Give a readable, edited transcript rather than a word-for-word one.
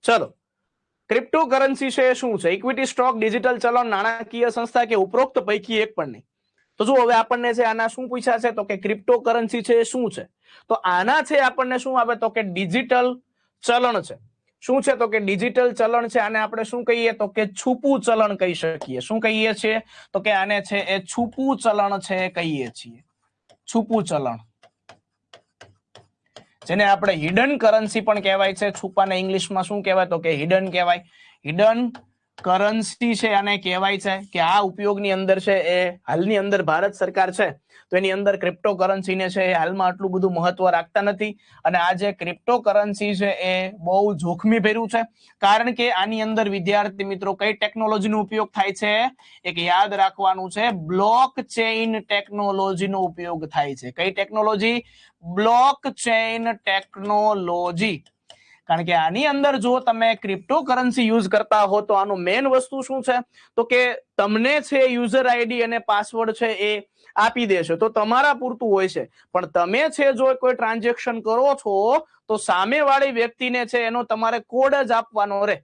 ચલો, ક્રિપ્ટોકરન્સી છે એ શું છે? ઇક્વિટી, સ્ટોક, ડિજિટલ ચલણ, નાણાકીય સંસ્થા કે ઉપરોક્ત પૈકી એક પણ નહીં? તો જો હવે આપણને છે આના શું પૂછ્યા છે તો કે ક્રિપ્ટોકરન્સી છે એ શું છે? તો આના છે આપણને શું આવે તો કે ડિજિટલ ચલણ છે. શું છે તો કે ડિજિટલ ચલણ છે. આને આપણે શું કહીએ તો કે છુપું ચલણ કહી શકીએ. શું કહીએ છીએ તો કે આને છે એ છુપું ચલણ છે કહીએ છીએ. છુપું ચલણ, જેને આપણે હિડન કરન્સી પણ કહેવાય છે. છુપાને ઇંગ્લિશમાં શું કહેવાય તો કે હિડન કહેવાય. હિડન કરન્સી છે આને કહેવાય છે કે આ ઉપયોગની અંદર છે એ હાલની અંદર ભારત સરકાર છે તો એની અંદર ક્રિપ્ટોકરન્સીને છે એ હાલમાં આટલું બધું મહત્વ રાખતા નથી. અને આ જે ક્રિપ્ટોકરન્સી છે એ બહુ જોખમી ભર્યું છે, કારણ કે આની અંદર વિદ્યાર્થી મિત્રો કઈ ટેકનોલોજીનો ઉપયોગ થાય છે? એક યાદ રાખવાનું છે, બ્લોક ચેઇન ટેકનોલોજીનો ઉપયોગ થાય છે. કઈ ટેકનોલોજી? Block chain technology. કારણ કે આની અંદર જો તમે ક્રિપ્ટોકરન્સી યુઝ કરતા હો તો આનું મેઇન વસ્તુ શું છે તો કે તમને છે યુઝર આઈડી અને પાસવર્ડ છે એ આપી દેશે તો તમારા પૂરતું હોય છે, પણ તમે છે જો કોઈ ટ્રાન્ઝેક્શન કરો છો તો સામેવાળી વ્યક્તિને છે એનો તમારે કોડ જ આપવાનો રહે.